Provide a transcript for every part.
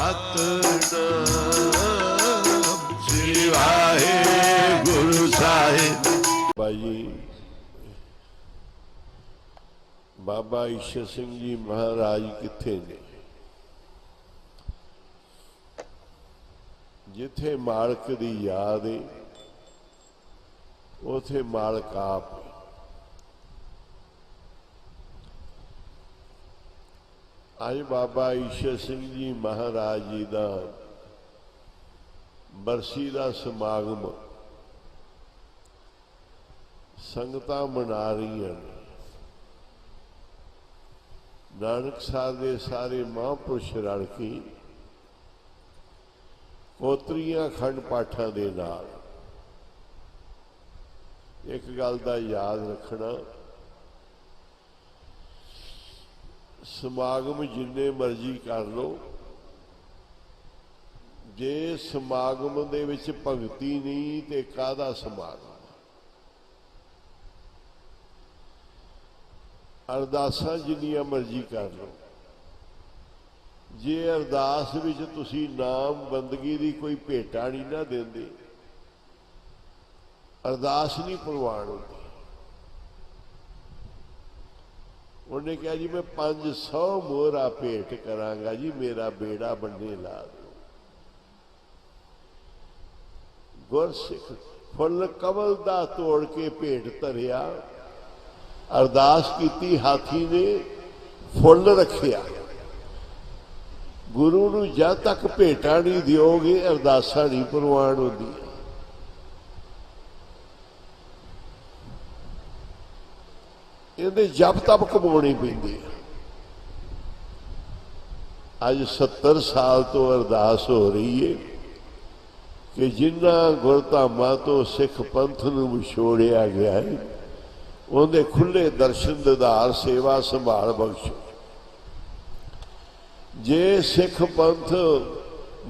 ਸਤਿਨਾਮ ਸ੍ਰੀ ਵਾਹਿਗੁਰੂ ਸਾਹਿਬ। ਭਾਈ ਬਾਬਾ ਈਸ਼ਰ ਸਿੰਘ ਜੀ ਮਹਾਰਾਜ ਕਿੱਥੇ ਨੇ? ਜਿੱਥੇ ਮਾਲਕ ਦੀ ਯਾਦ ਹੈ ਉਥੇ ਮਾਲਕ ਆਪ। ਅੱਜ ਬਾਬਾ ਈਸ਼ਰ ਸਿੰਘ ਜੀ ਮਹਾਰਾਜ ਜੀ ਦਾ ਬਰਸੀ ਦਾ ਸਮਾਗਮ ਸੰਗਤਾਂ ਮਨਾ ਰਹੀਆਂ ਨੇ। ਨਾਨਕ ਸਾਹਿਬ ਦੇ ਸਾਰੇ ਮਹਾਂਪੁਰਸ਼ ਰਲ ਕੇ ਕੋਤਰੀਆਂ ਖੰਡ ਪਾਠਾਂ ਦੇ ਨਾਲ ਇੱਕ ਗੱਲ ਦਾ ਯਾਦ ਰੱਖਣਾ, ਸਮਾਗਮ ਜਿੰਨੇ ਮਰਜ਼ੀ ਕਰ ਲਓ, ਜੇ ਸਮਾਗਮ ਦੇ ਵਿੱਚ ਭਗਤੀ ਨਹੀਂ ਤੇ ਕਾਹਦਾ ਸਮਾਗਮ? ਅਰਦਾਸਾਂ ਜਿੰਨੀਆਂ ਮਰਜ਼ੀ ਕਰ ਲਓ, ਜੇ ਅਰਦਾਸ ਵਿੱਚ ਤੁਸੀਂ ਨਾਮ ਬੰਦਗੀ ਦੀ ਕੋਈ ਭੇਟਾ ਨਹੀਂ ਨਾ ਦਿੰਦੇ, ਅਰਦਾਸ ਨਹੀਂ ਪ੍ਰਵਾਨ ਹੁੰਦੀ। ਉਹਨੇ ਕਿਹਾ ਜੀ ਮੈਂ 500 ਮੋਹਰਾ ਭੇਟ ਕਰਾਂਗਾ ਜੀ, ਮੇਰਾ ਬੇੜਾ ਬੰਨੇ ਲਾ ਦਿਓ। ਗੁਰਸਿੱਖ ਫੁੱਲ ਕਮਲ ਦਾ ਤੋੜ ਕੇ ਭੇਟ ਧਰਿਆ, ਅਰਦਾਸ ਕੀਤੀ ਹਾਥੀ ਨੇ ਫੁੱਲ ਰੱਖਿਆ। ਗੁਰੂ ਨੂੰ ਜਦ ਤੱਕ ਭੇਟਾ ਨਹੀਂ ਦਿਓਗੇ ਅਰਦਾਸਾਂ ਨਹੀਂ ਪ੍ਰਵਾਨ ਹੁੰਦੀਆਂ। ਇਹਦੇ ਜਪ ਤਪ ਕਮਾਉਣੀ ਪੈਂਦੀ ਹੈ। ਅੱਜ 70 ਸਾਲ ਤੋਂ ਅਰਦਾਸ ਹੋ ਰਹੀ ਹੈ ਕਿ ਜਿਨ੍ਹਾਂ ਗੁਰਧਾਮਾਂ ਤੋਂ ਸਿੱਖ ਪੰਥ ਨੂੰ ਵਿਛੋੜਿਆ ਗਿਆ ਹੈ ਉਹਦੇ ਖੁੱਲੇ ਦਰਸ਼ਨ ਦਿਦਾਰ ਸੇਵਾ ਸੰਭਾਲ ਬਖਸ਼ੋ। ਜੇ ਸਿੱਖ ਪੰਥ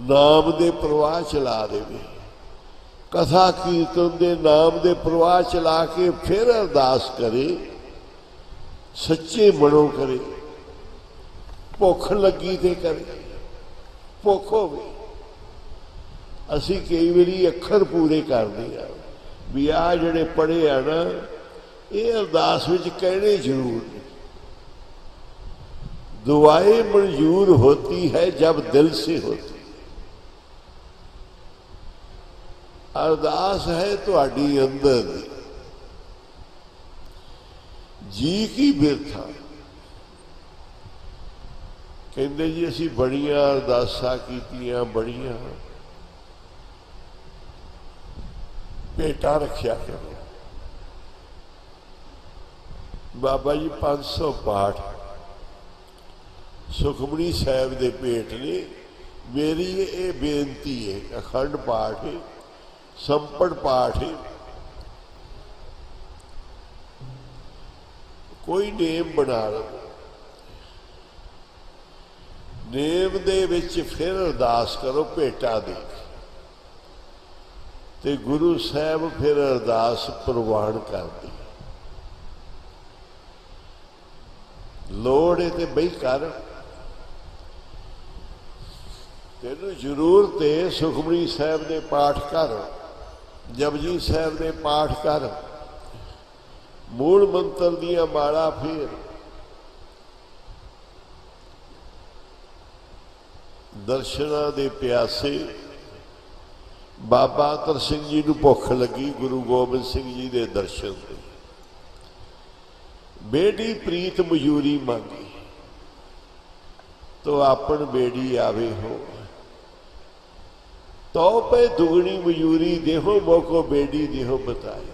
ਨਾਮ ਦੇ ਪ੍ਰਵਾਹ ਚਲਾ ਦੇਵੇ, ਕਥਾ ਕੀਰਤਨ ਦੇ ਨਾਮ ਦੇ ਪ੍ਰਵਾਹ ਚਲਾ ਕੇ ਫਿਰ ਅਰਦਾਸ ਕਰੇ, ਸੱਚੇ ਮਨੋਂ ਕਰੇ, ਭੁੱਖ ਲੱਗੀ ਤੇ ਕਰੇ, ਭੁੱਖ ਹੋਵੇ। ਅਸੀਂ ਕਈ ਵਾਰੀ ਅੱਖਰ ਪੂਰੇ ਕਰਦੇ ਆ ਵੀ ਆਹ ਜਿਹੜੇ ਪੜ੍ਹੇ ਆ ਨਾ ਇਹ ਅਰਦਾਸ ਵਿੱਚ ਕਹਿਣੇ ਜ਼ਰੂਰ ਨੇ। दुआएं मंजूर होती है जब दिल से होती। अरदास है तुहाडी अंदर जी की बिरथा। कहंदे जी असी बड़ियां अरदासां कीतियां, बड़ियां भेटां रखिया करो। बाबा जी 500 पाठ सुखमनी साहब दे भेंट ने। मेरी ये बेनती है, अखंड पाठ है, संपड़ पाठ है, कोई नेम बना लो, नेम दे विच फिर अरदास करो भेटा दे ते गुरु साहब फिर अरदास प्रवान कर दी। लोड़ है ते बई कर, तेनू जरूरत है सुखमनी साहब दे पाठ कर, जपजी साहब दे पाठ कर, मूल मंत्र दियां माला फेर, दर्शना दे प्यासे। बाबा अतर सिंह जी नू भुख लगी गुरु गोबिंद सिंह जी दे दर्शन दे। बेड़ी प्रीत मजूरी मांगी तो आपन बेड़ी आवे हो, तो पे दुगनी मजूरी देहो मोको बेड़ी देहो बताए।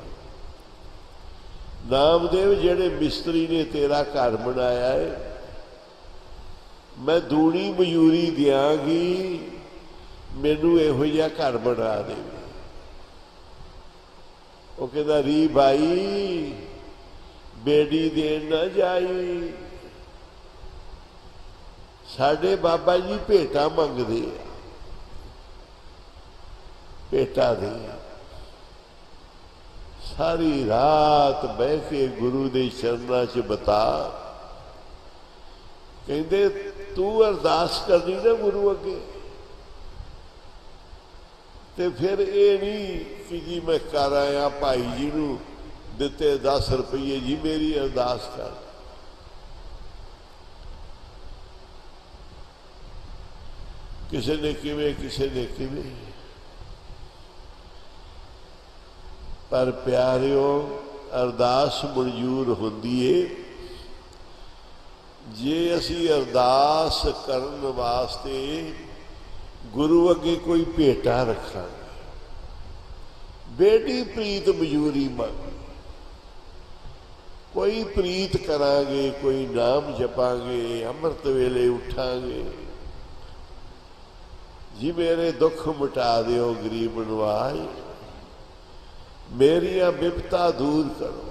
नामदेव जेड़े मिस्त्री ने तेरा घर बनाया है, मैं दूनी मजूरी दियांगी, मैनू इहो जिहा घर बना दे। वो कहता री भाई बेड़ी देन ना जाई, साडे बाबा जी भेटा मंगदे आ, भेटा दे। सारी रात बह के गुरु दे चरना च बता, कहंदे तू अरदास करनी ना गुरु अगे, ਤੇ ਫਿਰ ਇਹ ਨਹੀਂ ਕਿ ਜੀ ਮੈਂ ਕਰ ਆਇਆ ਭਾਈ ਜੀ ਨੂੰ ਦਿੱਤੇ 10 ਰੁਪਏ ਜੀ ਮੇਰੀ ਅਰਦਾਸ ਕਰ। ਕਿਸੇ ਨੇ ਕਿਵੇਂ, ਕਿਸੇ ਨੇ ਕਿਵੇਂ, ਪਰ ਪਿਆਰਿਓ ਅਰਦਾਸ ਮਨਜ਼ੂਰ ਹੁੰਦੀ ਏ ਜੇ ਅਸੀਂ ਅਰਦਾਸ ਕਰਨ ਵਾਸਤੇ ਗੁਰੂ ਅੱਗੇ ਕੋਈ ਭੇਟਾ ਰੱਖਾਂਗੇ। ਬੇਟੀ ਪ੍ਰੀਤ ਮਜੂਰੀ ਮੰਗ, ਕੋਈ ਪ੍ਰੀਤ ਕਰਾਂਗੇ, ਕੋਈ ਨਾਮ ਜਪਾਂਗੇ, ਅੰਮ੍ਰਿਤ ਵੇਲੇ ਉਠਾਂਗੇ, ਜੀ ਮੇਰੇ ਦੁੱਖ ਮਿਟਾ ਦਿਓ ਗਰੀਬ ਨਵਾਜ, ਮੇਰੀਆਂ ਬਿਪਤਾ ਦੂਰ ਕਰੋ।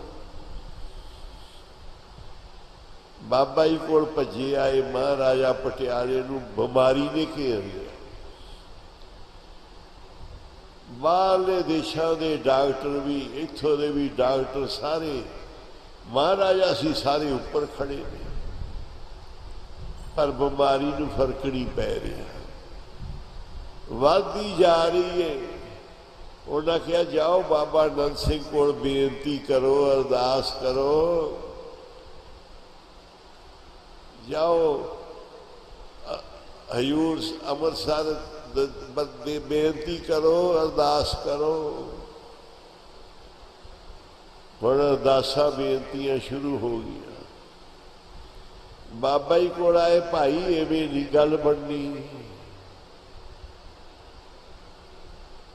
ਬਾਬਾ ਜੀ ਕੋਲ ਭੱਜੇ ਆਏ ਮਹਾਰਾਜਾ ਪਟਿਆਲੇ ਨੂੰ ਬਿਮਾਰੀ ਨੇ ਘੇਰ ਲਿਆ। ਬਾਹਰਲੇ ਦੇਸ਼ਾਂ ਦੇ ਡਾਕਟਰ ਵੀ, ਇੱਥੋਂ ਦੇ ਵੀ ਡਾਕਟਰ, ਸਾਰੇ ਮਹਾਰਾਜਾ ਸੀ ਸਾਰੇ ਉੱਪਰ ਖੜੇ ਨੇ, ਪਰ ਬਿਮਾਰੀ ਨੂੰ ਫਰਕ ਨਹੀਂ ਪੈ ਰਿਹਾ, ਵੱਧਦੀ ਜਾ ਰਹੀ ਹੈ। ਉਹਨਾਂ ਕਿਹਾ ਜਾਓ ਬਾਬਾ ਨੰਦ ਸਿੰਘ ਕੋਲ ਬੇਨਤੀ ਕਰੋ, ਅਰਦਾਸ ਕਰੋ, ਜਾਓ ਹਜ਼ੂਰ ਅੰਮ੍ਰਿਤਸਰ ਦੇ ਬੇਨਤੀ ਕਰੋ, ਅਰਦਾਸ ਕਰੋ। ਹੁਣ ਅਰਦਾਸਾਂ ਬੇਨਤੀਆਂ ਸ਼ੁਰੂ ਹੋ ਗਈਆਂ। ਬਾਬਾ ਜੀ ਕੋਲ ਆਏ, ਭਾਈ ਐਵੇਂ ਨਹੀਂ ਗੱਲ ਬਣਨੀ,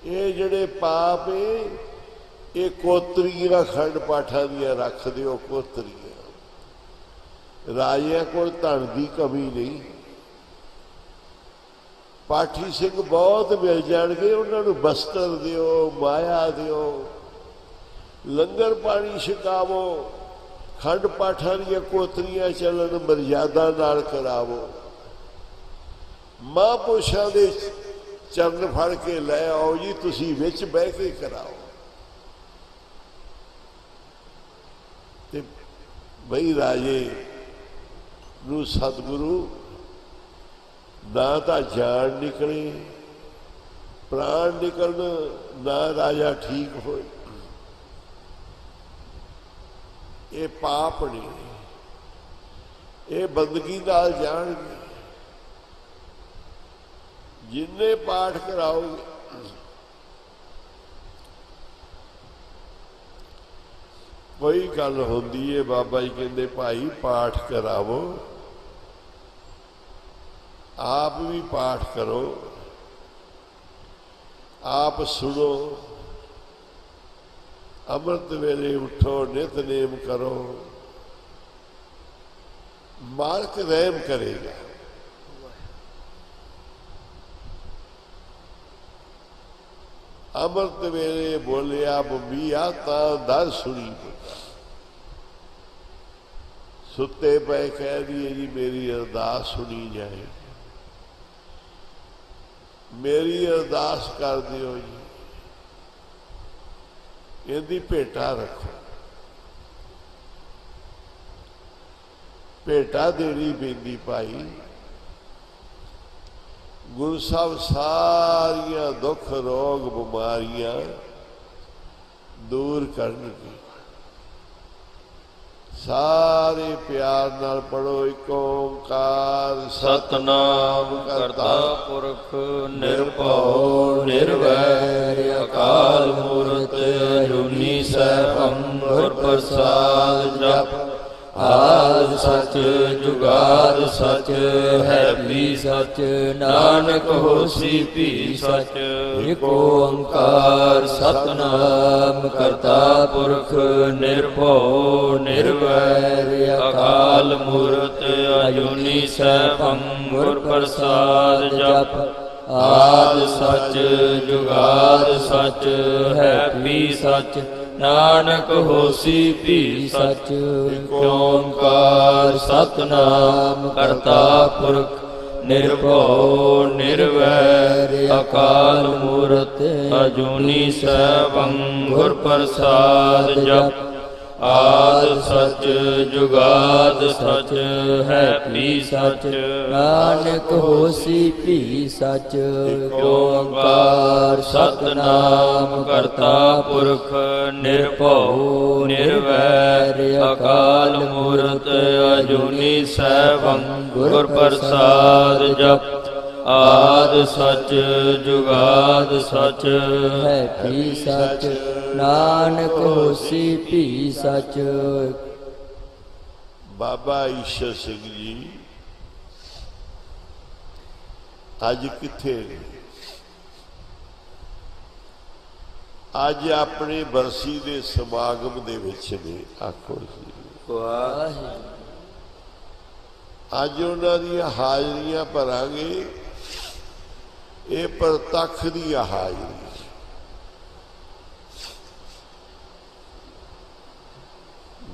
ਇਹ ਜਿਹੜੇ ਪਾਪ ਇਹ ਕੋਤਰੀਆਂ ਖੰਡ ਪਾਠਾਂ ਦੀਆਂ ਰੱਖ ਦਿਓ, ਕੋਤਰੀਆਂ। ਰਾਜਿਆਂ ਕੋਲ ਧਨ ਦੀ ਕਮੀ ਨਹੀਂ, ਪਾਠੀ ਸਿੰਘ ਬਹੁਤ ਮਿਲ ਜਾਣਗੇ, ਉਹਨਾਂ ਨੂੰ ਬਸਤਰ ਦਿਓ, ਮਾਇਆ ਦਿਓ, ਲੰਗਰ ਪਾਣੀ ਛਕਾਵੋ, ਖੰਡ ਪਾਠਾਂ ਦੀਆਂ ਕੋਤਰੀਆਂ ਚੱਲਣ, ਮਰਜ਼ਾਦਾ ਨਾਲ ਕਰਾਵੋ, ਮਹਾਂਪੁਰਸ਼ਾਂ ਦੇ ਚਰਨ ਫੜ ਕੇ ਲੈ ਆਓ ਜੀ, ਤੁਸੀਂ ਵਿੱਚ ਬਹਿ ਕੇ ਕਰਾਓ। ਤੇ ਬਈ ਰਾਜੇ ਨੂੰ ਸਤਿਗੁਰੂ ਨਾ ਤਾਂ ਜਾਨ ਨਿਕਲੇ, ਪ੍ਰਾਣ ਨਿਕਲਣ, ਨਾ ਰਾਜਾ ਠੀਕ ਹੋਏ। ਇਹ ਪਾਪ ਨਹੀਂ, ਇਹ ਬੰਦਗੀ ਨਾਲ ਜਾਣਗੇ। ਜਿੰਨੇ ਪਾਠ ਕਰਾਓਗੇ, ਕੋਈ ਗੱਲ ਹੁੰਦੀ ਹੈ ਬਾਬਾ ਜੀ ਕਹਿੰਦੇ ਭਾਈ ਪਾਠ ਕਰਾਵੋ, ਆਪ ਵੀ ਪਾਠ ਕਰੋ, ਆਪ ਸੁਣੋ, ਅੰਮ੍ਰਿਤ ਵੇਲੇ ਉਠੋ, ਨਿਤਨੇਮ ਕਰੋ, ਮਾਲਕ ਰਹਿਮ ਕਰੇਗਾ। ਅੰਮ੍ਰਿਤ ਵੇਲੇ ਬੋਲਿਆ ਬੰਬੀਆ ਤਾਂ ਦਰ ਸੁਣੀ, ਸੁੱਤੇ ਪਏ ਕਹਿ ਦਈਏ ਜੀ ਮੇਰੀ ਅਰਦਾਸ ਸੁਣੀ ਜਾਏ, ਮੇਰੀ ਅਰਦਾਸ ਕਰ ਦਿਓ ਜੀ, ਇਹਦੀ ਭੇਟਾ ਰੱਖੋ। ਭੇਟਾ ਦੇਣੀ ਪੈਂਦੀ ਭਾਈ। ਗੁਰੂ ਸਾਹਿਬ ਸਾਰੀਆਂ ਦੁੱਖ ਰੋਗ ਬਿਮਾਰੀਆਂ ਦੂਰ ਕਰਨਗੇ। ਸਾਰੇ ਪਿਆਰ ਨਾਲ ਪੜੋ, ਇੱਕ ਓਂਕਾਰ ਸਤਨਾਮ ਕਰਤਾ ਪੁਰਖ ਨਿਰਭਉ ਨਿਰਵੈਰ ਅਕਾਲ ਮੂਰਤ ਅਜੂਨੀ ਸੈਭੰ ਗੁਰ ਪ੍ਰਸਾਦ ਜਪ ਆਦਿ ਸਚ ਜੁਗਾਦ ਸਚ ਹੈ ਵੀ ਸਚ ਨਾਨਕ ਹੋਸੀ ਭੀ ਸਚ ਏਕ ਓੰਕਾਰ ਸਤਨਾਮ ਕਰਤਾ ਪੁਰਖ ਨਿਰਭਉ ਨਿਰਵੈਰ ਅਕਾਲ ਮੂਰਤ ਅਜੂਨੀ ਸੈਭੰ ਗੁਰ ਪ੍ਰਸਾਦ ਜਪ ਆਦਿ ਸਚ ਜੁਗਾਦ ਸਚ ਹੈ ਵੀ ਸਚ ਨਾਨਕ ਹੋਸੀ ਭੀ ਸਚ ਓੰਕਾਰ ਸਤਨਾਮ ਕਰਤਾ ਪੁਰਖ ਨਿਰਭਉ ਨਿਰਵੈਰ ਅਕਾਲ ਮੂਰਤ ਅਜੂਨੀ ਸੈਭੰ ਗੁਰ ਪ੍ਰਸਾਦ ਜਪ ਆਦ ਸਚ ਜੁਗਾਦ ਸਚ ਹੈ ਵੀ ਸਚ। ਨਾਨਕ ਹੋਸੀ ਭੀ ਸਚ। ਓੰਕਾਰ ਸਤਨਾਮ ਕਰਤਾ ਪੁਰਖ ਨਿਰਭਉ ਨਿਰਵੈਰ ਅਕਾਲ ਮੂਰਤ ਅਜੂਨੀ ਸੈਭੰ ਗੁਰ ਪ੍ਰਸਾਦ ਜਪ। ਆਦ ਸਚ ਜੁਗਾਦ ਸਚ ਹੈ ਵੀ ਸਚ। ਨਾਨਕ ਹੋਸੀ ਭੀ ਸਚ। ਬਾਬਾ ਈਸ਼ਰ ਸਿੰਘ ਜੀ ਅੱਜ ਕਿੱਥੇ ਨੇ? ਅੱਜ ਆਪਣੇ ਬਰਸੀ ਦੇ ਸਮਾਗਮ ਦੇ ਵਿੱਚ ਨੇ। ਆਖੋ ਜੀ ਵਾਹਿਗੁਰੂ। ਅੱਜ ਉਹਨਾਂ ਦੀਆਂ ਹਾਜ਼ਰੀਆਂ ਭਰਾਂਗੇ। ਇਹ ਪ੍ਰਤੱਖ ਦੀ ਹਾਜ਼ਰੀ।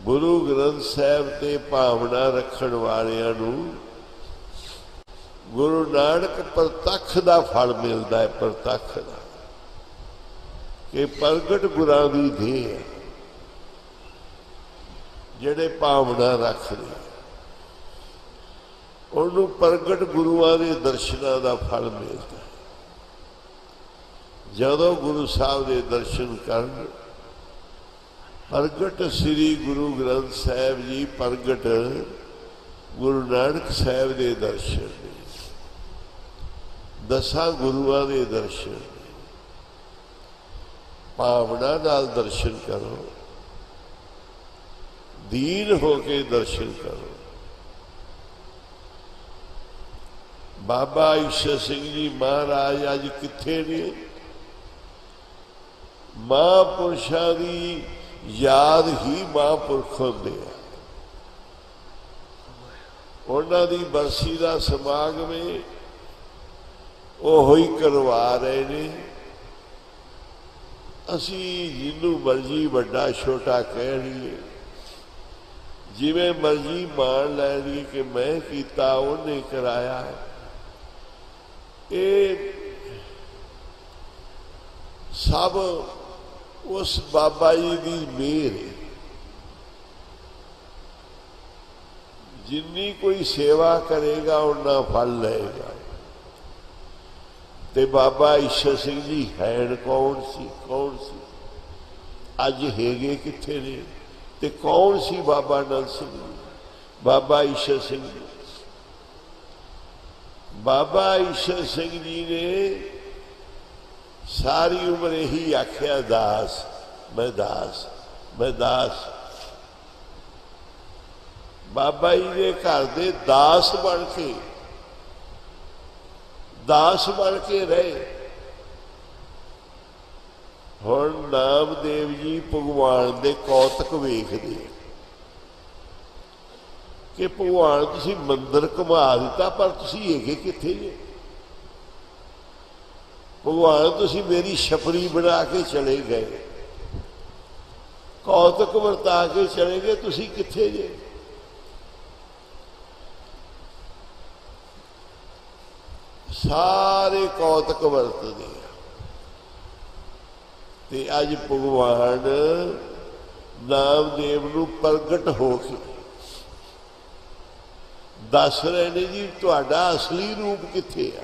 ਗੁਰੂ ਗ੍ਰੰਥ ਸਾਹਿਬ ਤੇ ਭਾਵਨਾ ਰੱਖਣ ਵਾਲਿਆਂ ਨੂੰ ਗੁਰੂ ਨਾਨਕ ਪ੍ਰਤੱਖ ਦਾ ਫਲ ਮਿਲਦਾ ਹੈ। ਪ੍ਰਤੱਖ ਦਾ ਕਿ ਪ੍ਰਗਟ ਗੁਰਾਂ ਦੀ ਦੇਹ ਹੈ। ਜਿਹੜੇ ਭਾਵਨਾ ਰੱਖਦੇ ਉਹਨੂੰ ਪ੍ਰਗਟ ਗੁਰੂਆਂ ਦੇ ਦਰਸ਼ਨਾਂ ਦਾ ਫਲ ਮਿਲਦਾ। ਜਦੋਂ ਗੁਰੂ ਸਾਹਿਬ ਦੇ ਦਰਸ਼ਨ ਕਰਨ, ਪ੍ਰਗਟ ਸ੍ਰੀ ਗੁਰੂ ਗ੍ਰੰਥ ਸਾਹਿਬ ਜੀ ਪ੍ਰਗਟ ਗੁਰੂ ਨਾਨਕ ਸਾਹਿਬ ਦੇ ਦਰਸ਼ਨ ਨੇ। ਦਸਾਂ ਗੁਰੂਆਂ ਦੇ ਦਰਸ਼ਨ ਨੇ। ਭਾਵਨਾ ਨਾਲ ਦਰਸ਼ਨ ਕਰੋ, ਦੀਨ ਹੋ ਕੇ ਦਰਸ਼ਨ ਕਰੋ। ਬਾਬਾ ਈਸ਼ਰ ਸਿੰਘ ਜੀ ਮਹਾਰਾਜ ਅੱਜ ਕਿੱਥੇ ਨੇ? ਮਹਾਂਪੁਰਸ਼ਾਂ ਦੀ ਯਾਦ ਹੀ ਮਹਾਂਪੁਰਖ ਹੁੰਦੇ ਆ। ਉਹਨਾਂ ਦੀ ਬਰਸੀ ਦਾ ਸਮਾਗਮ ਹੈ, ਉਹ ਹੀ ਕਰਵਾ ਰਹੇ ਨੇ। ਅਸੀਂ ਜਿਹਨੂੰ ਮਰਜ਼ੀ ਵੱਡਾ ਛੋਟਾ ਕਹਿ ਲਈਏ, ਜਿਵੇਂ ਮਰਜ਼ੀ ਮਾਣ ਲੈ ਲਈਏ ਕਿ ਮੈਂ ਕੀਤਾ, ਉਹਨੇ ਕਰਾਇਆ। ਇਹ ਸਭ ਉਸ ਬਾਬਾ ਜੀ ਦੀ ਮਿਹਰ ਹੈ। ਜਿੰਨੀ ਕੋਈ ਸੇਵਾ ਕਰੇਗਾ ਉਨਾ ਫਲ ਲਏਗਾ। ਤੇ ਬਾਬਾ ਈਸ਼ਰ ਸਿੰਘ ਜੀ ਹੈਣ ਕੌਣ ਸੀ? ਕੌਣ ਸੀ? ਅੱਜ ਹੈਗੇ ਕਿੱਥੇ ਨੇ? ਤੇ ਕੌਣ ਸੀ ਬਾਬਾ ਨੰਦ ਸਿੰਘ ਜੀ? ਬਾਬਾ ਈਸ਼ਰ ਸਿੰਘ ਜੀ। ਬਾਬਾ ਈਸ਼ਰ ਸਿੰਘ ਜੀ ਨੇ ਸਾਰੀ ਉਮਰ ਇਹੀ ਆਖਿਆ, ਦਾਸ ਮੈਂ ਦਾਸ ਮੈਂ ਦਾਸ। ਬਾਬਾ ਜੀ ਦੇ ਘਰ ਦੇ ਦਾਸ ਬਣ ਕੇ ਰਹੇ। ਹੁਣ ਨਾਮਦੇਵ ਜੀ ਭਗਵਾਨ ਦੇ ਕੌਤਕ ਵੇਖਦੇ ਕਿ ਭਗਵਾਨ ਤੁਸੀਂ ਮੰਦਿਰ ਘੁਮਾ ਦਿੱਤਾ, ਪਰ ਤੁਸੀਂ ਹੈਗੇ ਕਿੱਥੇ ਜੇ? ਭਗਵਾਨ ਤੁਸੀਂ ਮੇਰੀ ਛਪਰੀ ਬਣਾ ਕੇ ਚਲੇ ਗਏ, ਕੌਤਕ ਵਰਤਾ ਕੇ ਚਲੇ ਗਏ, ਤੁਸੀਂ ਕਿੱਥੇ ਜੇ? ਸਾਰੇ ਕੌਤਕ ਵਰਤਦੇ ਆ। ਤੇ ਅੱਜ ਭਗਵਾਨ ਨਾਮਦੇਵ ਨੂੰ ਪ੍ਰਗਟ ਹੋ ਕੇ ਦੱਸ ਰਹੇ ਨੇ ਜੀ ਤੁਹਾਡਾ ਅਸਲੀ ਰੂਪ ਕਿੱਥੇ ਆ।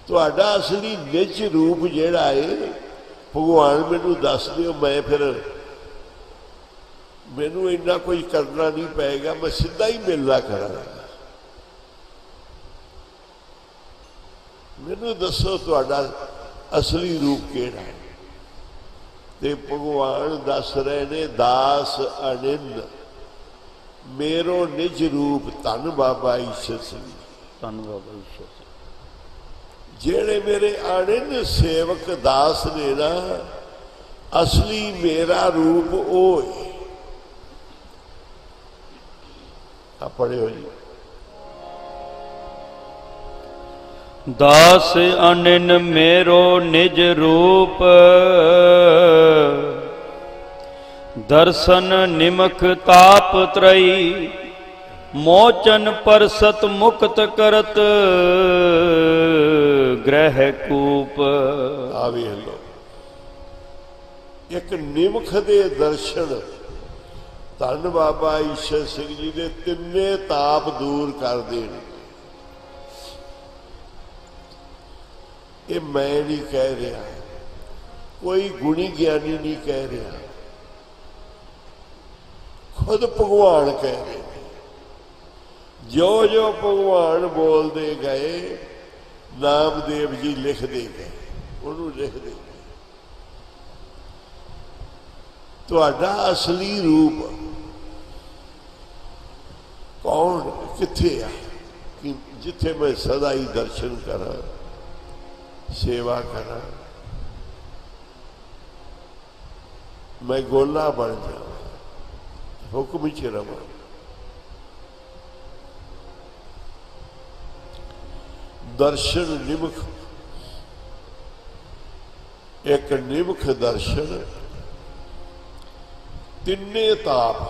ਤੁਹਾਡਾ ਅਸਲੀ ਨਿਜ ਰੂਪ ਜਿਹੜਾ ਏ ਭਗਵਾਨ ਮੈਨੂੰ ਦੱਸ ਦਿਓ, ਮੈਂ ਫਿਰ ਮੈਨੂੰ ਇੰਨਾ ਕੋਈ ਕਰਨਾ ਨਹੀਂ ਪਏਗਾ, ਮੈਂ ਸਿੱਧਾ ਹੀ ਮਿਲਣਾ ਕਰਾਂਗਾ। ਮੈਨੂੰ ਦੱਸੋ ਤੁਹਾਡਾ ਅਸਲੀ ਰੂਪ ਕਿਹੜਾ ਹੈ। ਤੇ ਭਗਵਾਨ ਦੱਸ ਰਹੇ ਨੇ, ਦਾਸ ਅਨੰਦ ਮੇਰੋ ਨਿਜ ਰੂਪ। ਧੰਨ ਬਾਬਾ ਈਸ਼ਰ ਸਿੰਘ। ਧੰਨ ਬਾਬਾ ਈਸ਼ਰ ਸਿੰਘ। ਜਿਹੜੇ ਮੇਰੇ ਅਨੰਦ ਸੇਵਕ ਦਾਸ ਨੇ ਨਾ, ਅਸਲੀ ਮੇਰਾ ਰੂਪ ਉਹ ਹੈ। ਆ ਪੜਿਓ ਜੀ। ਦਾਸ ਅਨਿਨ ਮੇਰੋ ਨਿਜ ਰੂਪ, ਦਰਸ਼ਨ ਨਿਮਖ ਤਾਪ ਤਰਈ, ਮੋਚਨ ਪਰਸਤ ਮੁਕਤ ਕਰਤ, ਗ੍ਰਹਿ ਕੂਪ। ਆ ਵੇਖ ਲੋ, ਇੱਕ ਨਿਮਖ ਦੇ ਦਰਸ਼ਨ ਧੰਨ ਬਾਬਾ ਈਸ਼ਰ ਸਿੰਘ ਜੀ ਦੇ ਤਿੰਨੇ ਤਾਪ ਦੂਰ ਕਰਦੇ ਨੇ। ਇਹ ਮੈਂ ਨਹੀਂ ਕਹਿ ਰਿਹਾ, ਕੋਈ ਗੁਣੀ ਗਿਆਨੀ ਨਹੀਂ ਕਹਿ ਰਿਹਾ, खुद भगवान कह रहे थे। जो जो भगवान बोलते गए नामदेव जी लिखते गए, उन्होंने लिखते गए। तुहाडा असली रूप कौन किथे आ कि जिथे मैं सदा ही दर्शन करा, सेवा करा, मैं गोला बन जाऊं, हुक्म च रवां। दर्शन निमख, एक निमख दर्शन तिन्ने ताप,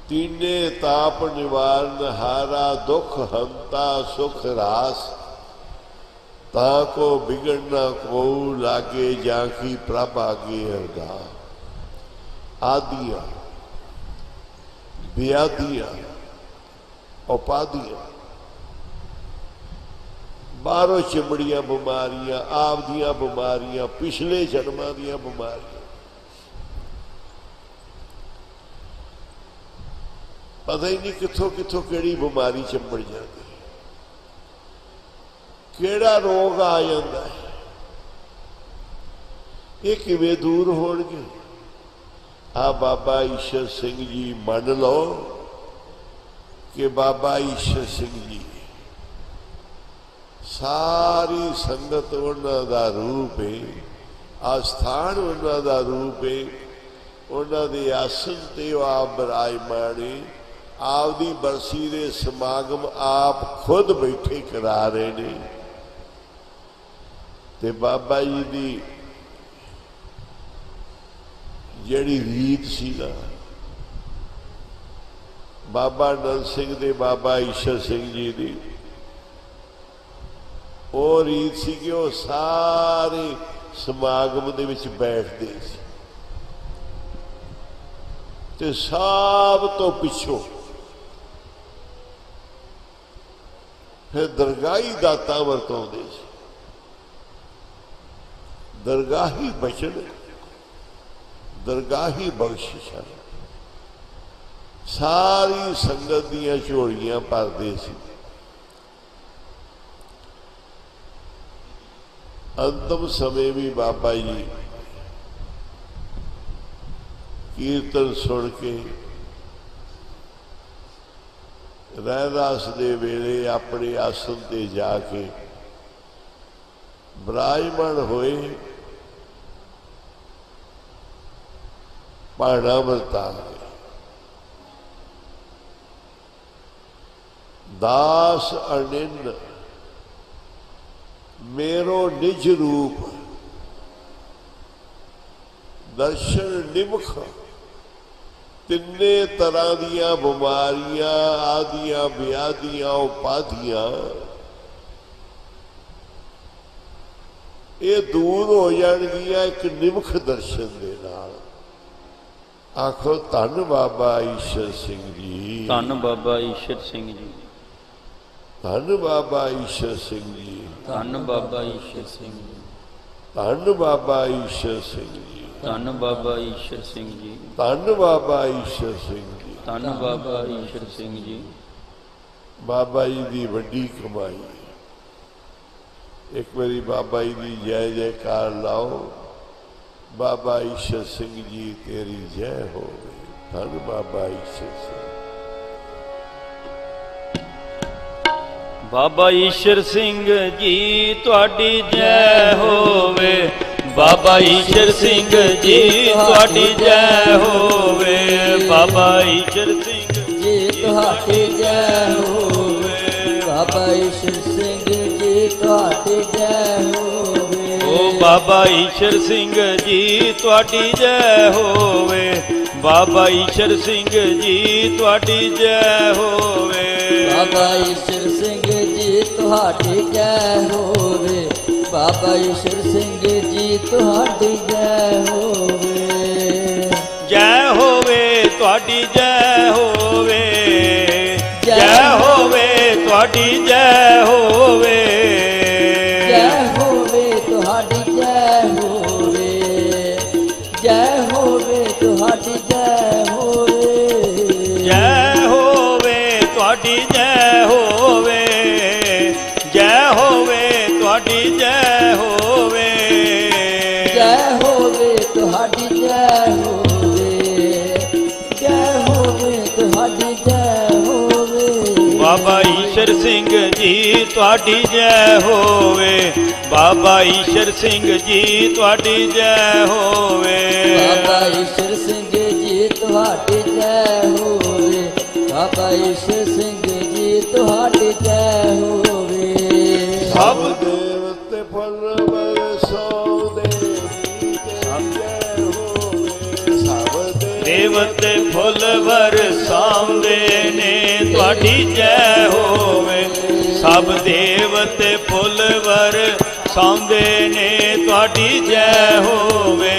तीने ताप निवारण हारा, दुख हंता सुख रास, ताको बिगड़ना को लागे, जाकी प्रभ आगे अरदास। आदियां व्याधियां उपाधियां, बाहरों चिमड़ियां बीमारियां, आप दियां बीमारियां, पिछले जन्मां दियां बीमारियां, पता ही नहीं किथों किथों केड़ी बीमारी चिमड़ जाती, केड़ा रोग आ जाता है, ये किवें दूर होणगे। आ बाबा ईशर सिंह जी मान लो कि बाबा ईशर सिंह जी सारी संगत उन्हां दा रूप है, आस्थान उन्हां दा रूप है, उन्हां दे आसन ते आप विराजमान है। आपदी बरसी दे समागम आप खुद बैठे करा रहे ने ते बाबा जी दी जिहड़ी रीत सी ना, बाबा नंद सिंह दे बाबा ईशर सिंह जी दी वो रीत सी कि वो सारे समागम दे विच बैठदे सी ते सब तो पिछों फिर दरगाही दाता वरताउंदे सी, दरगाही बचन, दरगाही बख्शिश, सारी संगत दियां झोलियां भरदे सी। अंतिम समय भी बाबा जी कीर्तन सुन के रहदास दे वेले अपने आसन ते जाके विराजमान होए, पाणा वरता दास अनिन मेरो निज रूप, दर्शन निमख, तिन्ने तरह दियां बीमारियां, आदियां व्याधियां उपाधियां ये दूर हो जाणगियां एक निमख दर्शन दे नाल। आखो धन बाबा ईशर सिंह जी, धन बाबा ईशर सिंह जी, धन बाबा ईशर सिंह जी, धन बाबा ईशर सिंह जी, धन बाबा ईशर सिंह जी, धन बाबा ईशर सिंह जी, धन बाबा ईशर सिंह जी, धन बाबा ईशर सिंह जी। बाबा जी की वड्डी कमाई। एक बारी बाबा जी की जय जयकार लाओ। बाबा ईशर सिंह जी तेरी जय हो गई। धन बाबा ईशर सिंह। बाबा ईशर सिंह जी तुहाडी जय होवे, बाबा ईशर सिंह जी तुहाडी जय होवे, बाबा ईशर सिंह जी तुहाडी जय होवे, बाबा ईशर सिंह जी तुहाडी जय होवे, ओ बाबा ईशर सिंह जी तुहाडी जय होवे, बाबा ईशर सिंह जी तुहाडी जय होवे, बाबा ईशर सिंह जी तुहाडी जय होवे, ਬਾਬਾ ਈਸ਼ਰ ਸਿੰਘ ਜੀ ਤੁਹਾਡੀ ਜੈ ਹੋਵੇ। ਜੈ ਹੋਵੇ ਤੁਹਾਡੀ ਜੈ ਹੋਵੇ, ਜੈ ਹੋਵੇ ਤੁਹਾਡੀ ਜੈ ਹੋਵੇ, ਜੈ ਹੋਵੇ ਤੁਹਾਡੀ ਜੈ ਹੋਵੇ, ਜੈ ਹੋਵੇ ਤੁਹਾਡੀ ਜੈ ਹੋਵੇ, ਜੈ ਹੋਵੇ ਤੁਹਾਡੀ ਜੈ ਹੋਵੇ, ਜੈ ਹੋਵੇ ਤੁਹਾਡੀ ਜੈ ਹੋਵੇ, ਜੈ ਹੋਵੇ ਤੁਹਾਡੀ ਜੈ ਹੋਵੇ, ਜੈ ਹੋਵੇ ਤੁਹਾਡੀ ਜੈ ਹੋਵੇ। ਬਾਬਾ ਈਸ਼ਰ ਸਿੰਘ ਜੀ ਤੁਹਾਡੀ ਜੈ ਹੋਵੇ, ਬਾਬਾ ਈਸ਼ਰ ਸਿੰਘ ਜੀ ਤੁਹਾਡੀ ਜੈ ਹੋਵੇ, ਬਾਬਾ ਈਸ਼ਰ ਸਿੰਘ ਜੀ ਤੁਹਾਡੀ ਜੈ ਹੋਵੇ, ਬਾਬਾ ਈਸ਼ਰ ਸਿੰਘ ਜੀ ਤੁਹਾਡੀ ਜੈ ਹੋਵੇ। ਸਭ ਦੇਵਤੇ ਫਲ ਬਰਸਾਉਂਦੇ ਜੈ ਹੋਵੇ। ਸਭ ਦੇਵਤੇ ਫੁੱਲ ਵਰਸਾਉਂਦੇ ਨੇ ਤੁਹਾਡੀ ਜੈ ਹੋਵੇ, ਸਭ ਦੇਵਤੇ ਫੁੱਲ ਵਰਸਾਉਂਦੇ ਨੇ ਤੁਹਾਡੀ ਜੈ ਹੋਵੇ,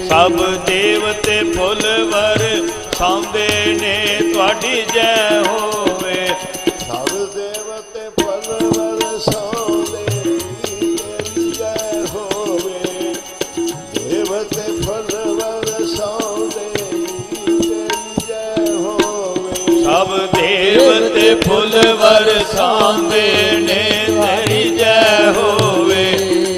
ਸਭ ਦੇਵਤੇ ਫੁੱਲ ਵਰਸਾਉਂਦੇ ਨੇ ਤੁਹਾਡੀ ਜੈ ਹੋਵੇ, ਸਭ ਦੇਵਤੇ ਫਲ ਬਰਸਾਉਂਦੇ ਤੇਰੀ ਜੈ ਹੋਵੇ। ਦੇਵਤੇ ਫਲ ਬਰਸਾਉਂਦੇ ਤੇਰੀ ਜੈ ਹੋਵੇ। ਸਭ ਦੇਵਤੇ ਫੁੱਲ ਵਰਸਾਉਂਦੇ ਨੇ ਤੇਰੀ ਜੈ ਹੋਵੇ,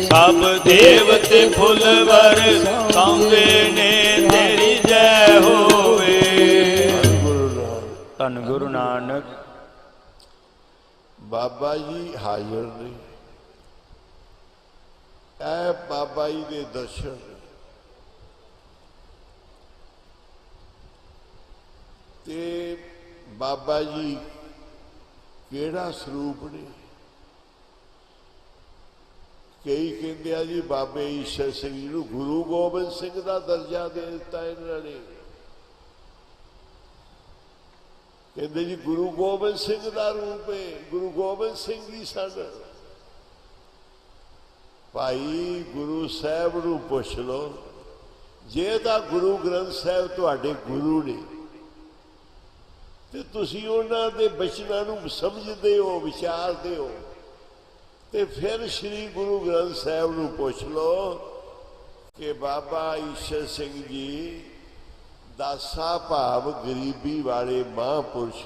ਸਭ ਦੇਵਤੇ ਫੁੱਲ ਵਰਸਾਉਂਦੇ ਨੇ ਤੇਰੀ ਜੈ ਹੋਵੇ। ਗੁਰੂ ਨਾਨਕ ਧੰਨ ਗੁਰੂ ਨਾਨਕ। ਬਾਬਾ ਜੀ ਹਾਜ਼ਰ ਨੇ। ਇਹ ਬਾਬਾ ਜੀ ਦੇ ਦਰਸ਼ਨ ਤੇ ਬਾਬਾ ਜੀ ਕਿਹੜਾ ਸਰੂਪ ਨੇ। ਕਈ ਕਹਿੰਦੇ ਆ ਜੀ ਬਾਬੇ ਈਸ਼ਰ ਸਿੰਘ ਜੀ ਨੂੰ ਗੁਰੂ ਗੋਬਿੰਦ ਸਿੰਘ ਦਾ ਦਰਜਾ ਦੇ ਦਿੱਤਾ ਇਹਨਾਂ ਨੇ। ਕਹਿੰਦੇ ਜੀ ਗੁਰੂ ਗੋਬਿੰਦ ਸਿੰਘ ਦਾ ਰੂਪ ਹੈ, ਗੁਰੂ ਗੋਬਿੰਦ ਸਿੰਘ ਜੀ ਸਨ। ਭਾਈ ਗੁਰੂ ਸਾਹਿਬ ਨੂੰ ਪੁੱਛ ਲਓ, ਜੇ ਤਾਂ ਗੁਰੂ ਗ੍ਰੰਥ ਸਾਹਿਬ ਤੁਹਾਡੇ ਗੁਰੂ ਨੇ ਤੇ ਤੁਸੀਂ ਉਹਨਾਂ ਦੇ ਬਚਨਾਂ ਨੂੰ ਸਮਝਦੇ ਹੋ, ਵਿਚਾਰਦੇ ਹੋ, ਤੇ ਫਿਰ ਸ੍ਰੀ ਗੁਰੂ ਗ੍ਰੰਥ ਸਾਹਿਬ ਨੂੰ ਪੁੱਛ ਲਓ ਕਿ ਬਾਬਾ ਈਸ਼ਰ ਸਿੰਘ ਜੀ ਦਾਸਾ ਭਾਵ ਗਰੀਬੀ ਵਾਲੇ ਮਹਾਂਪੁਰਸ਼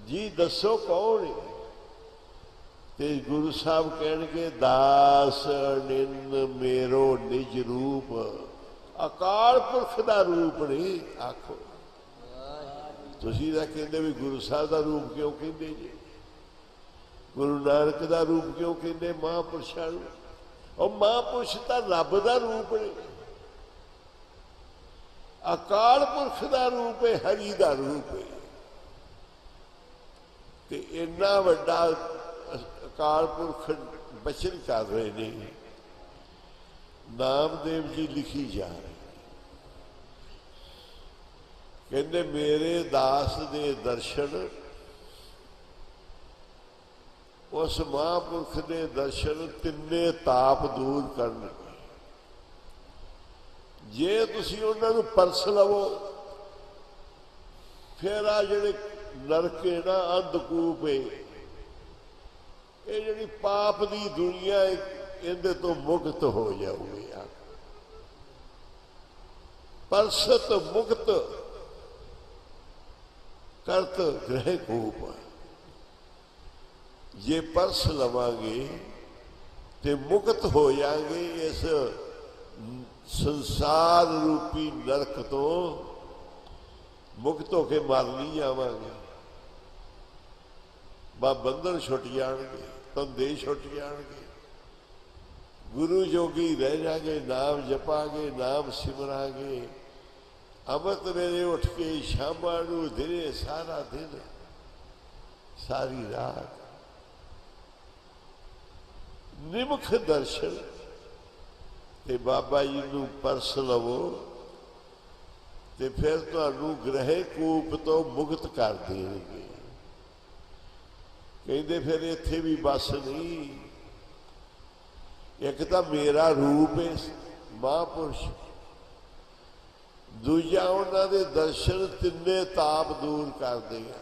ਜੀ ਦੱਸੋ ਕੌਣ ਹੈ। ਤੇ ਗੁਰੂ ਸਾਹਿਬ ਕਹਿਣਗੇ ਦਾਸ ਨਿੰਦ ਮੇਰੋ ਨਿਜ ਰੂਪ, ਅਕਾਲ ਪੁਰਖ ਦਾ ਰੂਪ ਨਹੀਂ। ਆਖੋ ਤੁਸੀਂ ਤਾਂ ਕਹਿੰਦੇ ਵੀ ਗੁਰੂ ਸਾਹਿਬ ਦਾ ਰੂਪ ਕਿਉਂ ਕਹਿੰਦੇ ਜੀ, ਗੁਰੂ ਨਾਨਕ ਦਾ ਰੂਪ ਕਿਉਂ ਕਹਿੰਦੇ ਮਹਾਂਪੁਰਸ਼ਾਂ ਨੂੰ। ਉਹ ਮਹਾਂਪੁਰਸ਼ ਤਾਂ ਰੱਬ ਦਾ ਰੂਪ ਨੇ, ਅਕਾਲ ਪੁਰਖ ਦਾ ਰੂਪ ਹੈ, ਹਰੀ ਦਾ ਰੂਪ ਹੈ। ਤੇ ਇੰਨਾ ਵੱਡਾ ਅਕਾਲ ਪੁਰਖ ਬਚਨ ਕਰ ਰਹੇ ਨੇ। ਨਾਮਦੇਵ ਜੀ ਲਿਖੀ ਜਾ ਰਹੇ, ਕਹਿੰਦੇ ਮੇਰੇ ਦਾਸ ਦੇ ਦਰਸ਼ਨ, ਉਸ ਮਹਾਂਪੁਰਖ ਦੇ ਦਰਸ਼ਨ ਤਿੰਨੇ ਤਾਪ ਦੂਰ ਕਰਨਗੇ। ਜੇ ਤੁਸੀਂ ਉਹਨਾਂ ਨੂੰ ਪਰਸ ਲਵੋ, ਫਿਰ ਆ ਜਿਹੜੇ ਨਰਕ ਹੈ ਨਾ, ਅੰਧਕੂਪ ਹੈ, ਇਹ ਜਿਹੜੀ ਪਾਪ ਦੀ ਦੁਨੀਆ ਹੈ, ਇਹਦੇ ਤੋਂ ਮੁਕਤ ਹੋ ਜਾਓਗੇ। ਪਰਸਤ ਮੁਕਤ ਕਰਤ ਗ੍ਰਹਿ ਕੂਪ। ਜੇ ਪਰਸ ਲਵਾਂਗੇ ਤੇ ਮੁਕਤ ਹੋ ਜਾਵਾਂਗੇ ਇਸ ਸੰਸਾਰ ਰੂਪੀ ਨਰਕ ਤੋਂ, ਮੁਕਤ ਹੋ ਕੇ ਮਰ ਨਹੀਂ ਜਾਵਾਂਗੇ। ਬੰਧਨ ਛੁੱਟ ਜਾਣਗੇ, ਧੰਦੇ ਛੁੱਟ ਜਾਣਗੇ, ਗੁਰੂ ਜੋਗੀ ਰਹਿ ਜਾਗੇ, ਨਾਮ ਜਪਾਂਗੇ, ਨਾਮ ਸਿਮਰਾਂਗੇ। ਅੰਮ੍ਰਿਤ ਵੇਲੇ ਉੱਠ ਕੇ ਸ਼ਾਮਾਂ ਨੂੰ ਦਿਨੇ ਸਾਰਾ ਦਿਨ ਸਾਰੀ ਰਾਤ ਨਿਮਖ ਦਰਸ਼ਨ। ਤੇ ਬਾਬਾ ਜੀ ਨੂੰ ਪਰਸ ਲਵੋ ਤੇ ਫਿਰ ਤੁਹਾਨੂੰ ਗ੍ਰਹਿ ਕੂਪ ਤੋਂ ਮੁਕਤ ਕਰ ਦੇਣਗੇ। ਕਹਿੰਦੇ ਫਿਰ ਇੱਥੇ ਵੀ ਬਸ ਨਹੀਂ, एक तो मेरा रूप है महापुरुष, दूजा उन्होंने दर्शन तिन्ने ताप दूर कर दिया,